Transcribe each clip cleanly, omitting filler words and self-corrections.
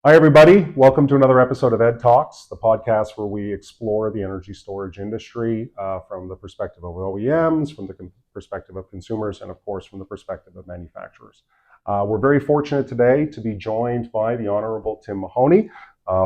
Hi, everybody. Welcome to another episode of Ed Talks, the podcast where we explore the energy storage industry from the perspective of OEMs, from the perspective of consumers, and of course, from the perspective of manufacturers. We're very fortunate today to be joined by the Honorable Tim Mahoney,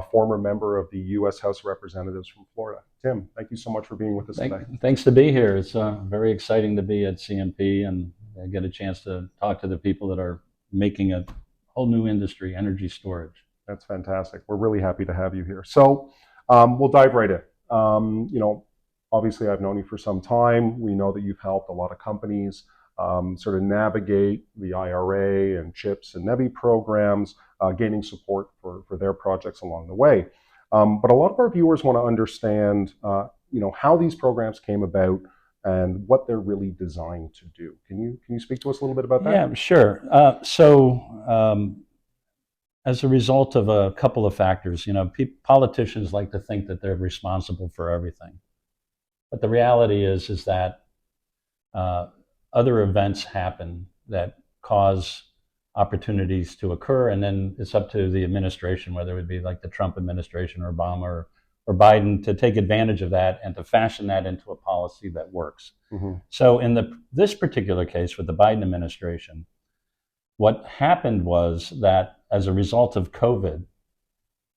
former member of the U.S. House of Representatives from Florida. Tim, thank you so much for being with us today. Thanks to be here. It's very exciting to be at CMP and get a chance to talk to the people that are making a whole new industry, energy storage. That's fantastic. We're really happy to have you here. So we'll dive right in. Obviously, I've known you for some time. We know that you've helped a lot of companies sort of navigate the IRA and CHIPS and NEVI programs, gaining support for their projects along the way. But a lot of our viewers want to understand, how these programs came about and what they're really designed to do. Can you speak to us a little bit about that? Yeah, sure. As a result of a couple of factors, politicians like to think that they're responsible for everything. But the reality is that other events happen that cause opportunities to occur, and then it's up to the administration, whether it would be like the Trump administration or Obama or Biden, to take advantage of that and to fashion that into a policy that works. Mm-hmm. So in this particular case with the Biden administration, what happened was that as a result of COVID,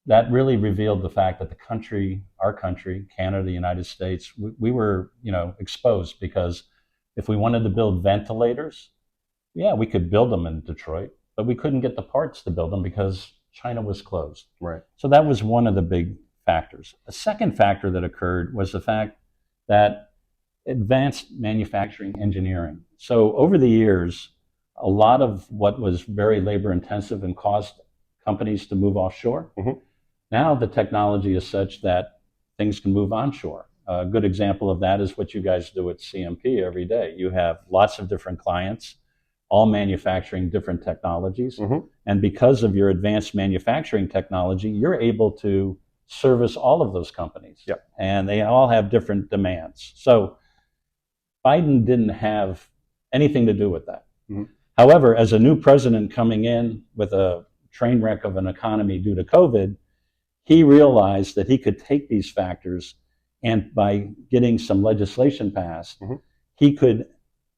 that really revealed the fact that our country, Canada, the United States, we were, exposed, because if we wanted to build ventilators, yeah, we could build them in Detroit, but we couldn't get the parts to build them because China was closed. Right. So that was one of the big factors. A second factor that occurred was the fact that advanced manufacturing engineering. So over the years, a lot of what was very labor intensive and caused companies to move offshore. Mm-hmm. Now the technology is such that things can move onshore. A good example of that is what you guys do at CMP every day. You have lots of different clients, all manufacturing different technologies. Mm-hmm. And because of your advanced manufacturing technology, you're able to service all of those companies. Yep. And they all have different demands. So Biden didn't have anything to do with that. Mm-hmm. However, as a new president coming in with a train wreck of an economy due to COVID, he realized that he could take these factors, and by getting some legislation passed, mm-hmm. he could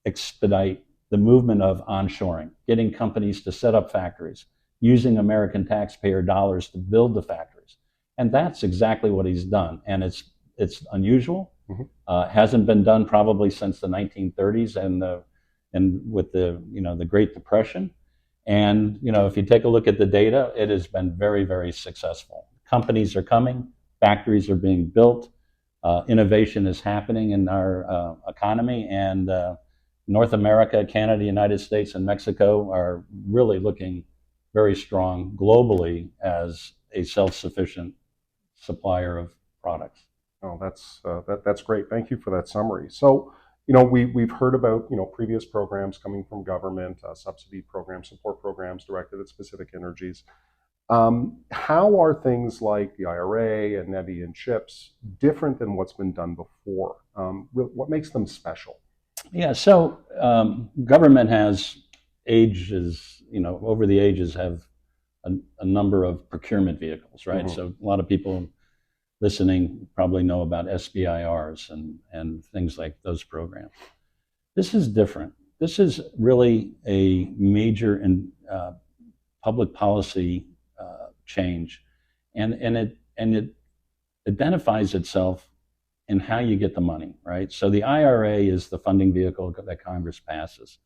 expedite the movement of onshoring, getting companies to set up factories, using American taxpayer dollars to build the factories. And that's exactly what he's done. And it's unusual. Mm-hmm. Hasn't been done probably since the 1930s and with the Great Depression. And if you take a look at the data, it has been very, very successful. Companies are coming, factories are being built, innovation is happening in our economy, and North America, Canada, United States, and Mexico are really looking very strong globally as a self-sufficient supplier of products. Oh, that's great. Thank you for that summary. So, we've heard about, previous programs coming from government, subsidy programs, support programs directed at specific energies. How are things like the IRA and NEVI and CHIPS different than what's been done before? What makes them special? Yeah, so government has ages, over the ages have a number of procurement vehicles, right? Mm-hmm. So a lot of people listening probably know about SBIRs and things like those programs. This is different. This is really a major public policy change, and it identifies itself in how you get the money, right? So the IRA is the funding vehicle that Congress passes.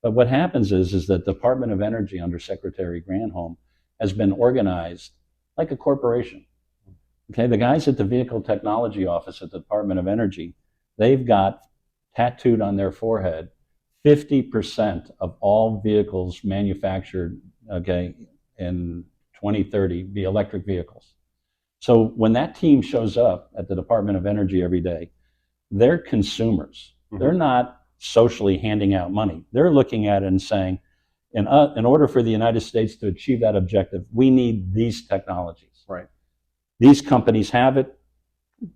But what happens is that the Department of Energy under Secretary Granholm has been organized like a corporation. Okay, the guys at the Vehicle Technology Office at the Department of Energy, they've got tattooed on their forehead 50% of all vehicles manufactured, okay, in 2030 be electric vehicles. So when that team shows up at the Department of Energy every day, they're consumers. Mm-hmm. They're not socially handing out money. They're looking at it and saying, in order for the United States to achieve that objective, we need these technologies. Right. These companies have it.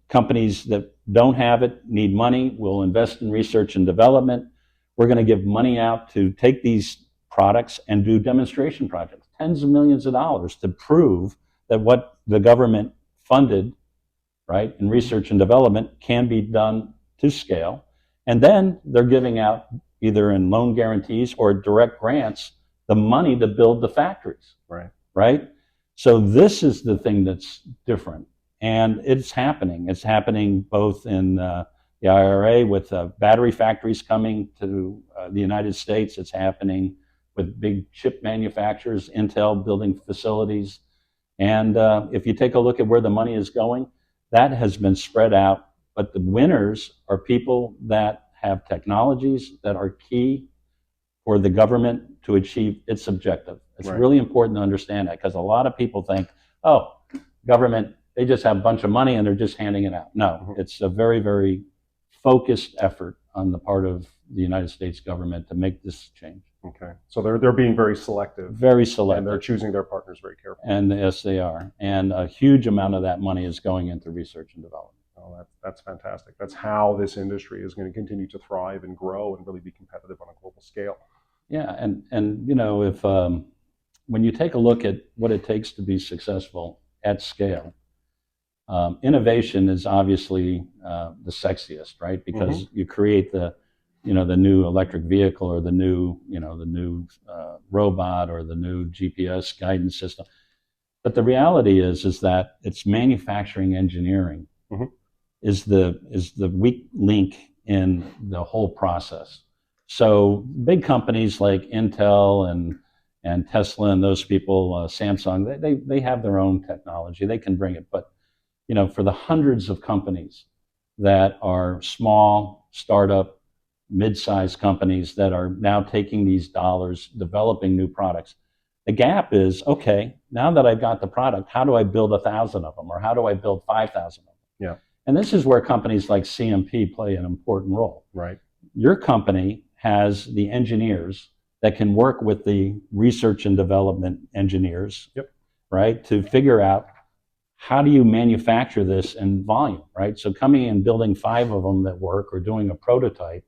Companies that don't have it need money. We'll invest in research and development. We're going to give money out to take these products and do demonstration projects, tens of millions of dollars to prove that what the government funded, right, in research and development can be done to scale. And then they're giving out, either in loan guarantees or direct grants, the money to build the factories. Right. Right? So this is the thing that's different. And it's happening. It's happening both in the IRA with battery factories coming to the United States. It's happening with big chip manufacturers, Intel building facilities. And if you take a look at where the money is going, that has been spread out. But the winners are people that have technologies that are key for the government to achieve its objective. It's Right. really important to understand that, because a lot of people think, oh, government, they just have a bunch of money and they're just handing it out. No, it's a very, very focused effort on the part of the United States government to make this change. Okay. So they're being very selective. Very selective. And they're choosing their partners very carefully. And yes, they are. And a huge amount of that money is going into research and development. Oh, that's fantastic. That's how this industry is going to continue to thrive and grow and really be competitive on a global scale. Yeah, and you know, if when you take a look at what it takes to be successful at scale, innovation is obviously the sexiest, right? Because you create the new electric vehicle, or the new robot, or the new GPS guidance system. But the reality is that it's manufacturing engineering is the weak link in the whole process. So big companies like Intel and Tesla and those people, Samsung, they have their own technology. They can bring it. But for the hundreds of companies that are small, startup, mid-sized companies that are now taking these dollars, developing new products, the gap is, okay, now that I've got the product, how do I build 1,000 of them, or how do I build 5,000 of them? Yeah. And this is where companies like CMP play an important role. Right. Your company has the engineers that can work with the research and development engineers, right, to figure out how do you manufacture this in volume, right? So coming and building 5 of them that work, or doing a prototype,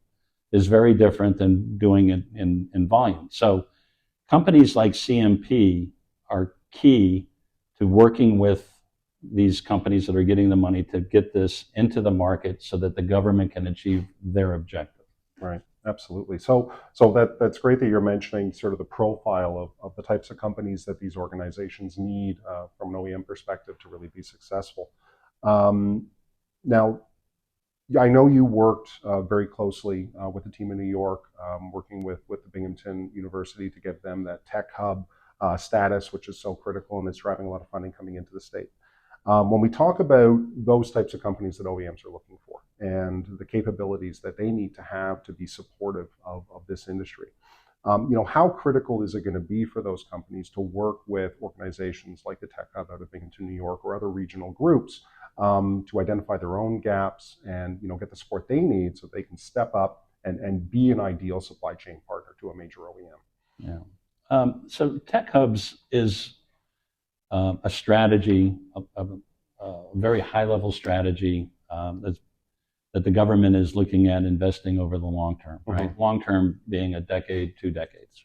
is very different than doing it in volume. So companies like CMP are key to working with these companies that are getting the money to get this into the market so that the government can achieve their objective. Right. Absolutely. So that's great that you're mentioning sort of the profile of the types of companies that these organizations need from an OEM perspective to really be successful. Now, I know you worked very closely with the team in New York, working with the Binghamton University to get them that tech hub status, which is so critical, and it's driving a lot of funding coming into the state. When we talk about those types of companies that OEMs are looking for and the capabilities that they need to have to be supportive of this industry, how critical is it going to be for those companies to work with organizations like the Tech Hub out of Binghamton, New York, or other regional groups to identify their own gaps and get the support they need so they can step up and be an ideal supply chain partner to a major OEM? Yeah. So Tech Hubs is a strategy, a very high-level strategy that the government is looking at investing over the long term, right? Long term being a decade, 2 decades.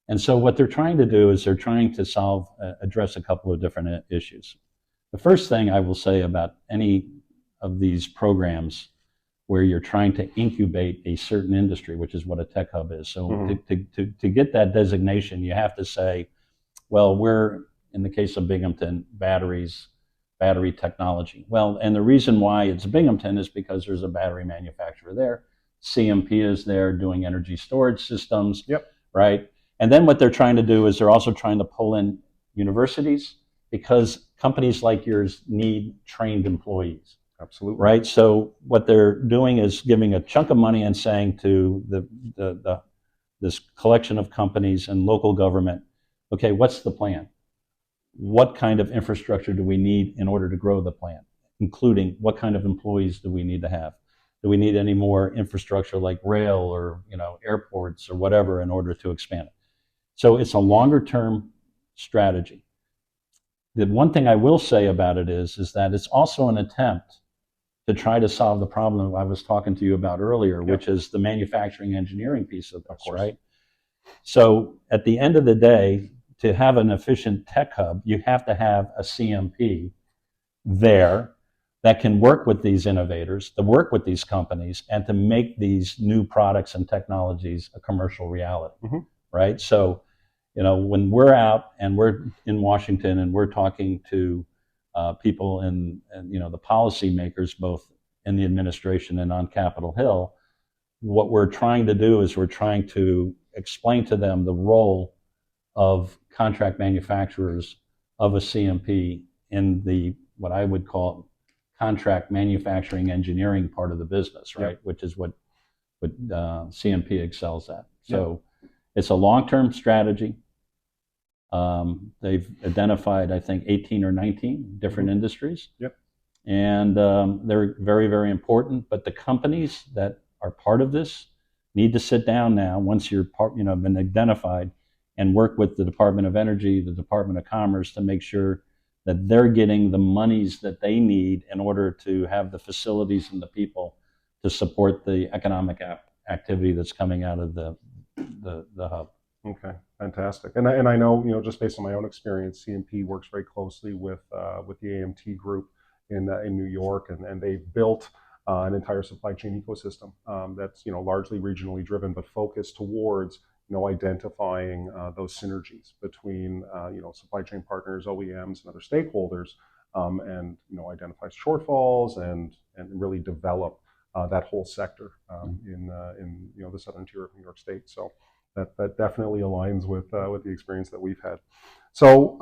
And so what they're trying to do is they're trying to address a couple of different issues. The first thing I will say about any of these programs where you're trying to incubate a certain industry, which is what a tech hub is. So to get that designation, you have to say, well, we're, in the case of Binghamton, battery technology. Well, and the reason why it's Binghamton is because there's a battery manufacturer there. CMP is there doing energy storage systems, right? And then what they're trying to do is they're also trying to pull in universities, because companies like yours need trained employees. Absolutely. Right? So what they're doing is giving a chunk of money and saying to this collection of companies and local government, okay, what's the plan? What kind of infrastructure do we need in order to grow the plant, including what kind of employees do we need to have? Do we need any more infrastructure like rail or airports or whatever in order to expand it? So it's a longer term strategy. The one thing I will say about it is that it's also an attempt to try to solve the problem I was talking to you about earlier, which is the manufacturing engineering piece of this, right? So at the end of the day, to have an efficient tech hub, you have to have a CMP there that can work with these innovators, to work with these companies, and to make these new products and technologies a commercial reality, right? So, when we're out and we're in Washington and we're talking to people and the policymakers, both in the administration and on Capitol Hill, what we're trying to do is we're trying to explain to them the role of contract manufacturers of a CMP in the what I would call contract manufacturing engineering part of the business, right? Yep. Which is what CMP excels at. So it's a long-term strategy. They've identified, I think, 18 or 19 different industries. Yep. And they're very, very important. But the companies that are part of this need to sit down now, once you're been identified, and work with the Department of Energy, the Department of Commerce, to make sure that they're getting the monies that they need in order to have the facilities and the people to support the economic activity that's coming out of the hub. Okay, fantastic. And I know, just based on my own experience, CMP works very closely with the AMT group in New York, and they've built an entire supply chain ecosystem that's largely regionally driven, but focused towards identifying those synergies between supply chain partners, OEMs, and other stakeholders, and identify shortfalls and really develop that whole sector in the southern tier of New York State. So that definitely aligns with the experience that we've had. So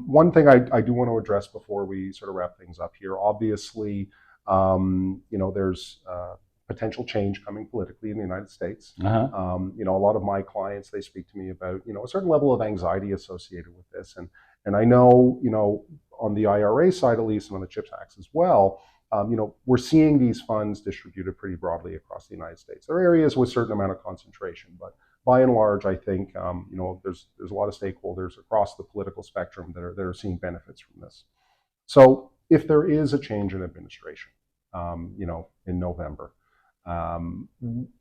one thing I do want to address before we sort of wrap things up here, obviously, there's potential change coming politically in the United States. A lot of my clients, they speak to me about a certain level of anxiety associated with this, and I know on the IRA side at least, and on the CHIPS Act as well, we're seeing these funds distributed pretty broadly across the United States. There are areas with a certain amount of concentration, but by and large, I think there's a lot of stakeholders across the political spectrum that are seeing benefits from this. So if there is a change in administration, in November,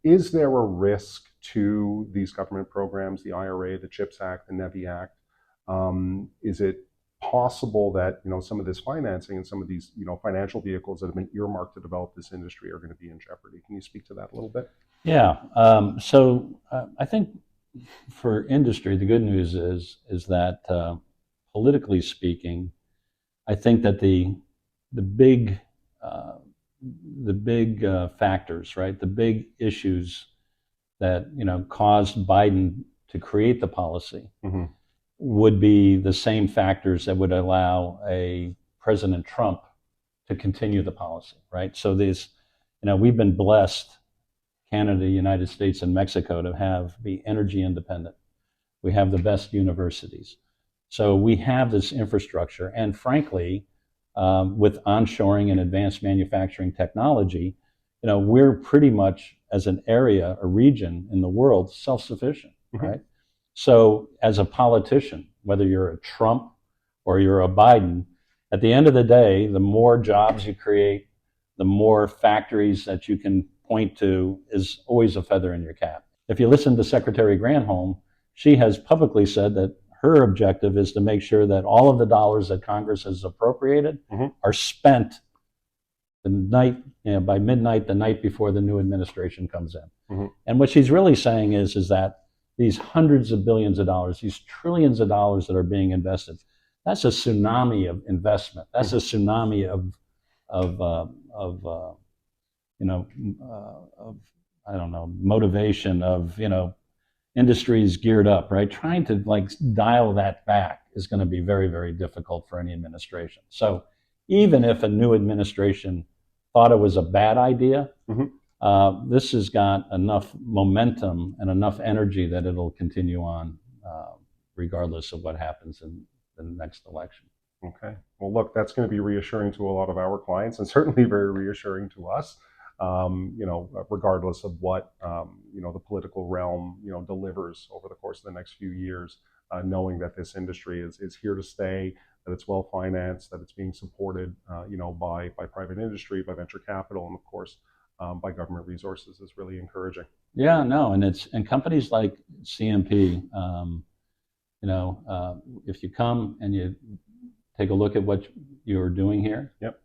is there a risk to these government programs, the IRA, the CHIPS Act, the NEVI Act? Is it possible that some of this financing and some of these financial vehicles that have been earmarked to develop this industry are going to be in jeopardy? Can you speak to that a little bit? Yeah. So I think for industry, the good news is that politically speaking, I think that the big factors, right? The big issues that caused Biden to create the policy would be the same factors that would allow a President Trump to continue the policy, right? So we've been blessed, Canada, United States, and Mexico, to be energy independent. We have the best universities. So we have this infrastructure, and frankly, with onshoring and advanced manufacturing technology, we're pretty much, as an area, a region in the world, self-sufficient, right? So as a politician, whether you're a Trump or you're a Biden, at the end of the day, the more jobs you create, the more factories that you can point to is always a feather in your cap. If you listen to Secretary Granholm, she has publicly said that her objective is to make sure that all of the dollars that Congress has appropriated are spent the night, by midnight, the night before the new administration comes in. And what she's really saying is that these hundreds of billions of dollars, these trillions of dollars that are being invested, that's a tsunami of investment. That's a tsunami of I don't know, motivation, of industries geared up, right? Trying to dial that back is going to be very, very difficult for any administration. So even if a new administration thought it was a bad idea, this has got enough momentum and enough energy that it'll continue on regardless of what happens in the next election. Okay. Well, look, that's going to be reassuring to a lot of our clients, and certainly very reassuring to us. Regardless of what the political realm delivers over the course of the next few years, knowing that this industry is here to stay, that it's well financed, that it's being supported by private industry, by venture capital, and of course by government resources, is really encouraging. Yeah, no, and companies like CMP, If you come and you take a look at what you're doing here, Yep.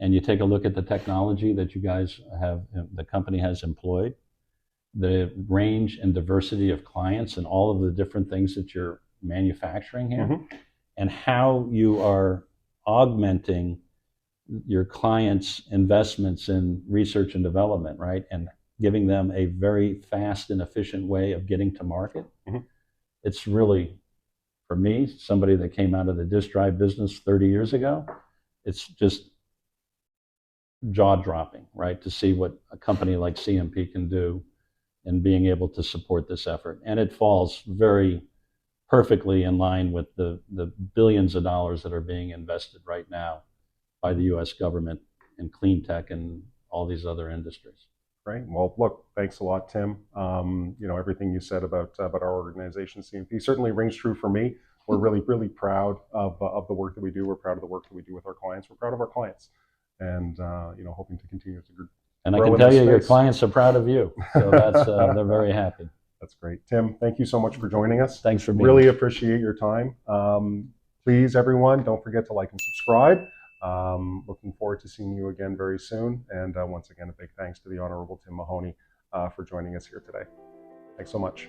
and you take a look at the technology that you guys have, the company has employed, the range and diversity of clients and all of the different things that you're manufacturing here, Mhm. and how you are augmenting your clients' investments in research and development, right? And giving them a very fast and efficient way of getting to market. Mhm. It's really, for me, somebody that came out of the disk drive business 30 years ago, it's just jaw dropping, right? To see what a company like CMP can do in being able to support this effort. And it falls very perfectly in line with the billions of dollars that are being invested right now by the US government in clean tech and all these other industries. Great. Well, look, thanks a lot, Tim. Everything you said about our organization, CMP, certainly rings true for me. We're really, really proud of the work that we do. We're proud of the work that we do with our clients. We're proud of our clients, and hoping to continue to grow. And I can tell you, your clients are proud of you. So they're very happy. That's great. Tim, thank you so much for joining us. Thanks for being Really here. appreciate your time. Please, everyone, don't forget to like and subscribe. Looking forward to seeing you again very soon. And once again, a big thanks to the Honorable Tim Mahoney for joining us here today. Thanks so much.